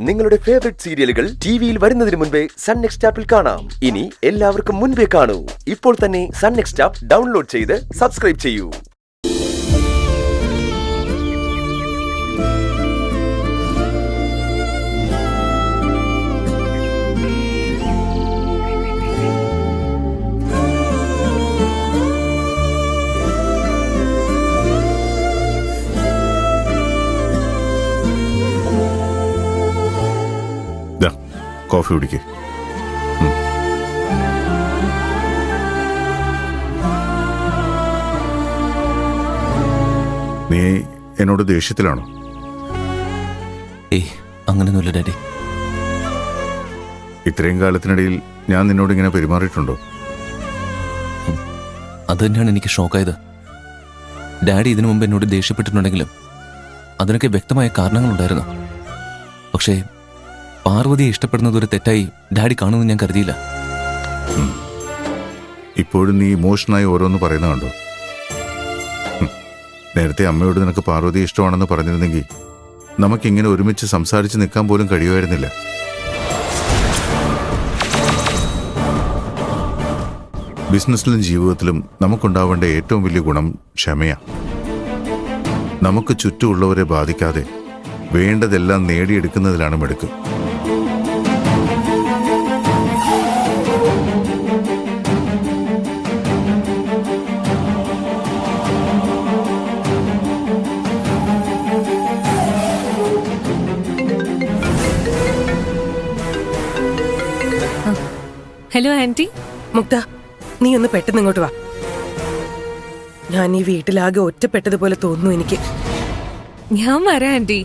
നിങ്ങളുടെ ഫേവറേറ്റ് സീരിയലുകൾ ടിവിയിൽ വരുന്നതിന് മുൻപേ സൺ നെക്സ്റ്റ് ആപ്പിൽ കാണാം. ഇനി എല്ലാവർക്കും മുൻപേ കാണൂ. ഇപ്പോൾ തന്നെ സൺ നെക്സ്റ്റ് ആപ്പ് ഡൗൺലോഡ് ചെയ്ത് സബ്സ്ക്രൈബ് ചെയ്യൂ. കോഫി കുടിക്ക്. നീ എന്നോട് ദേഷ്യത്തിലാണോ? ഏയ്, അങ്ങനെയൊന്നുമില്ല ഡാഡി. ഇത്രയും കാലത്തിനിടയിൽ ഞാൻ നിന്നോട് ഇങ്ങനെ പെരുമാറിയിട്ടുണ്ടോ? അത് തന്നെയാണ് എനിക്ക് ഷോക്കായത്. ഡാഡി ഇതിനു മുമ്പ് എന്നോട് ദേഷ്യപ്പെട്ടിട്ടുണ്ടെങ്കിലും അതിനൊക്കെ വ്യക്തമായ കാരണങ്ങളുണ്ടായിരുന്നു. പക്ഷേ പാർവതിയെ ഇഷ്ടപ്പെടുന്നത് ഒരു തെറ്റായി ഡാഡി കാണുമെന്ന് ഞാൻ കരുതിയില്ല. ഇപ്പോഴും നീ ഇമോഷനായി ഓരോന്ന് പറയുന്ന കണ്ടോ? നേരത്തെ അമ്മയോട് നിനക്ക് പാർവതി ഇഷ്ടമാണെന്ന് പറഞ്ഞിരുന്നെങ്കിൽ നമുക്കിങ്ങനെ ഒരുമിച്ച് സംസാരിച്ച് നിൽക്കാൻ പോലും കഴിയുമായിരുന്നില്ല. ബിസിനസ്സിലും ജീവിതത്തിലും നമുക്കുണ്ടാവേണ്ട ഏറ്റവും വലിയ ഗുണം ക്ഷമയാണ്. നമുക്ക് ചുറ്റുമുള്ളവരെ ബാധിക്കാതെ വേണ്ടതെല്ലാം നേടിയെടുക്കുന്നതിലാണ് മിടുക്ക്. Hello aunty. മുക്ത, നീ ഒന്ന് പെട്ടെന്ന് ഇങ്ങോട്ട് വാ. ഞാൻ ഈ വീട്ടിലാകെ ഒറ്റപ്പെട്ടതുപോലെ തോന്നുന്നു എനിക്ക്. ഞാൻ വരാം ആന്റി.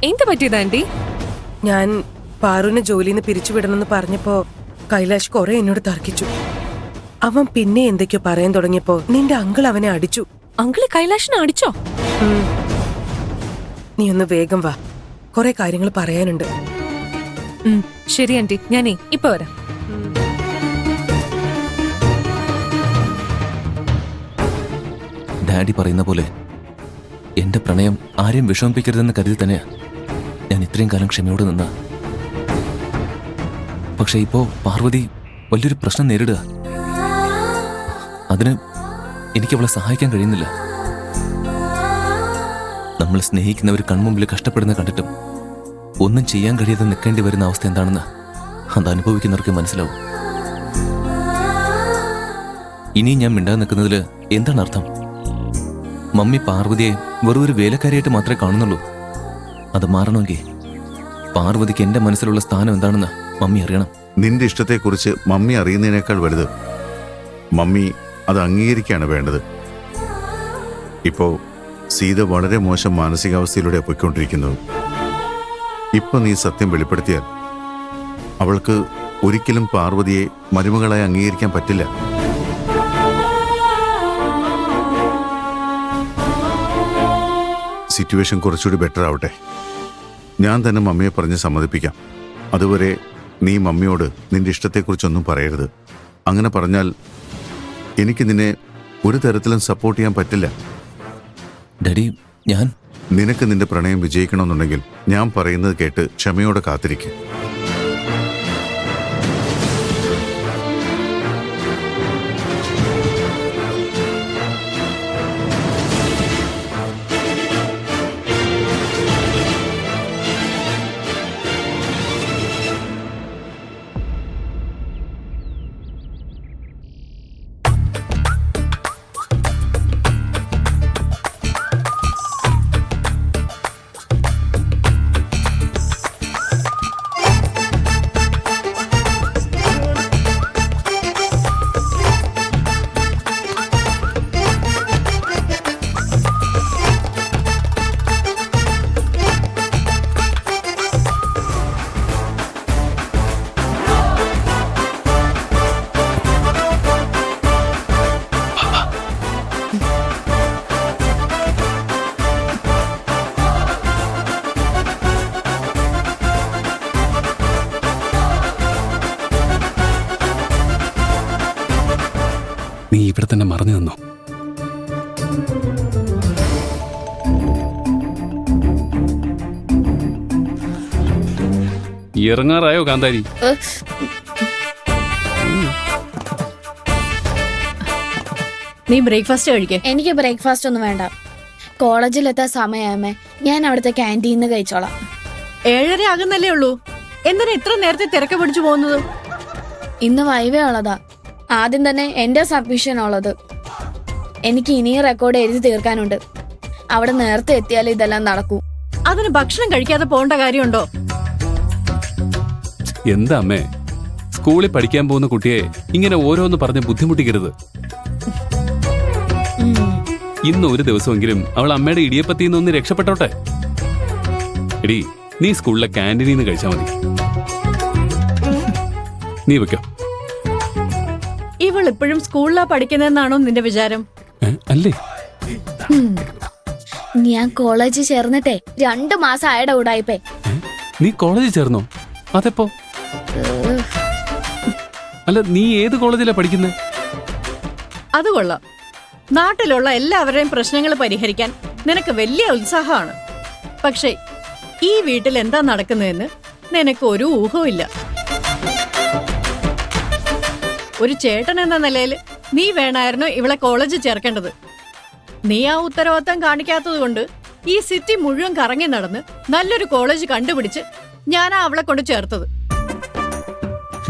എന്ത് പറ്റിയത് ആന്റി? ഞാൻ പാറുവിനെ ജോലിന്ന് പിരിച്ചുവിടണമെന്ന് പറഞ്ഞപ്പോ കൈലാഷ് കുറെ എന്നോട് തർക്കിച്ചു. അവൻ പിന്നെ എന്തൊക്കെയോ പറയാൻ തുടങ്ങിയപ്പോ നിന്റെ അങ്കിൾ അവനെ അടിച്ചു. അങ്കിള് കൈലാഷിനെ അടിച്ചോ? നീ ഒന്ന് വേഗം വാ, കുറെ കാര്യങ്ങൾ പറയാനുണ്ട്. ശരി ആന്റി, ഞാനേ ഇപ്പൊ വരാം. ഡാഡി പറയുന്ന പോലെ എന്റെ പ്രണയം ആരെയും വിഷമിപ്പിക്കരുതെന്ന് കരുതി തന്നെയാ ഞാൻ ഇത്രയും കാലം ക്ഷമയോടെ നിന്ന. പക്ഷെ ഇപ്പോ പാർവതി വലിയൊരു പ്രശ്നം നേരിടുക. അതിന് എനിക്ക് അവളെ സഹായിക്കാൻ കഴിയുന്നില്ല. നമ്മൾ സ്നേഹിക്കുന്നവർ കൺമുമ്പിൽ കഷ്ടപ്പെടുന്ന കണ്ടിട്ടും ഒന്നും ചെയ്യാൻ കഴിയാതെ നിൽക്കേണ്ടി വരുന്ന അവസ്ഥ എന്താണെന്ന് അത് അനുഭവിക്കുന്നവർക്ക് മനസ്സിലാവും. ഇനി ഞാൻ മിണ്ടാതെ നിൽക്കുന്നതിൽ എന്താണ് അർത്ഥം? മമ്മി പാർവതിയെ വെറും ഒരു വേലക്കാരിയായിട്ട് മാത്രമേ കാണുന്നുള്ളൂ. അത് മാറണമെങ്കിൽ പാർവതിക്ക് എന്റെ മനസ്സിലുള്ള സ്ഥാനം എന്താണെന്ന് മമ്മി അറിയണം. നിന്റെ ഇഷ്ടത്തെക്കുറിച്ച് മമ്മി അറിയുന്നതിനേക്കാൾ വലുത് മമ്മി അത് അംഗീകരിക്കുകയാണ് വേണ്ടത്. ഇപ്പോ സീത വളരെ മോശം മാനസികാവസ്ഥയിലൂടെ പൊയ്ക്കൊണ്ടിരിക്കുന്നത്. ഇപ്പൊ നീ സത്യം വെളിപ്പെടുത്തിയാൽ അവൾക്ക് ഒരിക്കലും പാർവതിയെ മരുമകളായി അംഗീകരിക്കാൻ പറ്റില്ല. സിറ്റുവേഷൻ കുറച്ചുകൂടി ബെറ്റർ ആവട്ടെ. ഞാൻ തന്നെ മമ്മിയെ പറഞ്ഞ് സമ്മതിപ്പിക്കാം. അതുവരെ നീ മമ്മിയോട് നിന്റെ ഇഷ്ടത്തെക്കുറിച്ചൊന്നും പറയരുത്. അങ്ങനെ പറഞ്ഞാൽ എനിക്ക് നിന്നെ ഒരു തരത്തിലും സപ്പോർട്ട് ചെയ്യാൻ പറ്റില്ല. ഡാഡി, നിനക്ക് നിന്റെ പ്രണയം വിജയിക്കണമെന്നുണ്ടെങ്കിൽ ഞാൻ പറയുന്നത് കേട്ട് ക്ഷമയോടെ കാത്തിരിക്കും. നീ ഇവിടെ തന്നെ മറഞ്ഞു നിന്നോ? ഇറങ്ങാറായോ കാന്താരി? നീ ബ്രേക്ക്ഫാസ്റ്റ് കഴിക്കേ? എനിക്ക് ബ്രേക്ക്ഫാസ്റ്റ് ഒന്നും വേണ്ട. കോളേജിലെത്താൻ സമയമേ, ഞാൻ അവിടുത്തെ ക്യാൻറ്റീനിന്ന് കഴിച്ചോളാം. 7:30 ആകുന്നല്ലേ ഉള്ളൂ, എന്തിനാ ഇത്ര നേരത്തെ തിരക്ക് പിടിച്ചു പോകുന്നത്? ഇന്ന് വൈവേ ഉള്ളതാ. ആദ്യം തന്നെ എന്റെ സബ്മിഷൻ ഉള്ളത്. എനിക്ക് ഇനിയും റെക്കോർഡ് എഴുതി തീർക്കാനുണ്ട്. അവിടെ നേരത്തെ എത്തിയാൽ ഇതെല്ലാം നടക്കൂ. അതിന് ഭക്ഷണം കഴിക്കാതെ പോകേണ്ട കാര്യമുണ്ടോ? എന്താ അമ്മേ, സ്കൂളിൽ പഠിക്കാൻ പോകുന്ന കുട്ടിയെ ഇങ്ങനെ ഓരോന്ന് പറഞ്ഞ് ബുദ്ധിമുട്ടിക്കരുത്. ഇന്ന് ഒരു ദിവസമെങ്കിലും അവൾ അമ്മയുടെ ഇടിയപ്പത്തിൽ നിന്ന് ഒന്ന് രക്ഷപ്പെട്ടോട്ടെ. എടി, നീ സ്കൂളിലെ ക്യാൻറ്റീനിൽ നിന്ന് കഴിച്ചാൽ മതി. നീ വെക്കോ. ഇവൾ ഇപ്പോഴും സ്കൂളിലാ പഠിക്കുന്നതെന്നാണോ നിന്റെ വിചാരം? അല്ലേ? ഞാൻ കോളേജിൽ ചേർന്നിട്ടേ 2 മാസം ആയുടെ ഉടായിപ്പേ. നീ കോളേജിൽ ചേർന്നോ? അതെപ്പോ? അല്ല, നീ ഏത് കോളേജിലാ പഠിക്കുന്നത്? അത് കൊള്ളാം. നാട്ടിലുള്ള എല്ലാവരുടെയും പ്രശ്നങ്ങൾ പരിഹരിക്കാൻ നിനക്ക് വലിയ ഉത്സാഹമാണ്. പക്ഷേ ഈ വീട്ടിൽ എന്താ നടക്കുന്നതെന്ന് നിനക്ക് ഒരു ഊഹവും. ഒരു ചേട്ടൻ എന്ന നിലയിൽ നീ വേണമായിരുന്നു ഇവളെ കോളേജിൽ ചേർക്കേണ്ടത്. നീ ആ ഉത്തരവാദിത്തം കാണിക്കാത്തത് കൊണ്ട് ഈ സിറ്റി മുഴുവൻ കറങ്ങി നടന്ന് നല്ലൊരു കോളേജ് കണ്ടുപിടിച്ച് ഞാനാ അവളെ കൊണ്ട് ചേർത്തത്.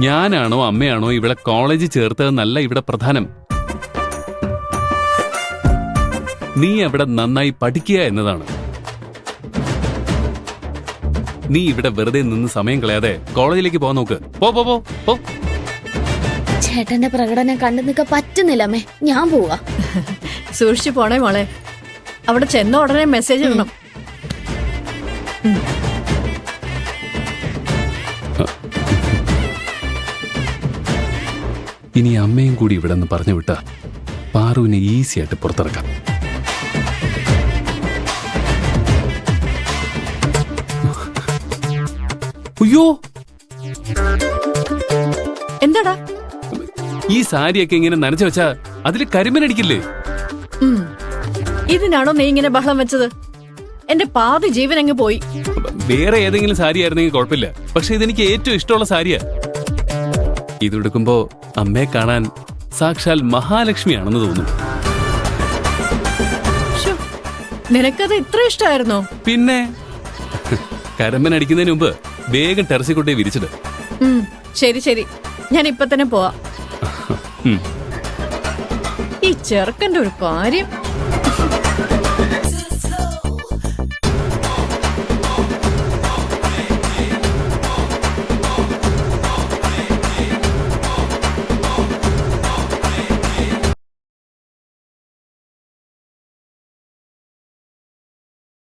ഞാനാണോ അമ്മയാണോ ഇവളെ കോളേജിൽ ചേർത്തതെന്നല്ല ഇവിടെ പ്രധാനം. നീ അവിടെ നന്നായി പഠിക്കുക എന്നതാണ്. നീ ഇവിടെ വെറുതെ നിന്ന് സമയം കളയാതെ കോളേജിലേക്ക് പോകാൻ നോക്ക്. പോ പോ പോ പോ. ചേട്ടന്റെ പ്രകടനം കണ്ടു നിൽക്കാൻ പറ്റുന്നില്ലമ്മേ, ഞാൻ പോവാ. സൂക്ഷിച്ചു പോണേ മോളെ. അവിടെ ചെന്ന ഉടനെ മെസ്സേജ് ഇടണം. ഇനി അമ്മയും കൂടി ഇവിടെ നിന്ന് പറഞ്ഞു വിട്ട പാറുവിനെ ഈസി ആയിട്ട് പുറത്തിറക്കാം. അയ്യോ, എന്താടാ ഈ സാരിയൊക്കെ ഇങ്ങനെ നനച്ചു വെച്ചാ അതില് കരിമനടിക്കില്ലേ? ഇതിനാണോ നീ ഇങ്ങനെ ബഹളം വെച്ചത്? എന്റെ പാതി ജീവൻ അങ്ങ് പോയി. വേറെ ഏതെങ്കിലും സാരി ആയിരുന്നെങ്കിൽ കുഴപ്പമില്ല, പക്ഷെ ഇതെനിക്ക് ഏറ്റവും ഇഷ്ടമുള്ള സാരിയാ. ഇതെടുക്കുമ്പോ അമ്മയെ കാണാൻ സാക്ഷാൽ മഹാലക്ഷ്മിയാണെന്ന് തോന്നും. ശ്ശോ, നിനക്കത് ഇത്ര ഇഷ്ടമായിരുന്നോ? പിന്നെ കരമ്പൻ അടിക്കുന്നതിന് മുമ്പ് വേഗം ടെറസിൽ കൊണ്ടേ വിരിച്ചിട്ട്. ശരി ശരി, ഞാൻ ഇപ്പൊ തന്നെ പോവാ. ഈ ചെറുക്കന്റെ ഒരു കാര്യം.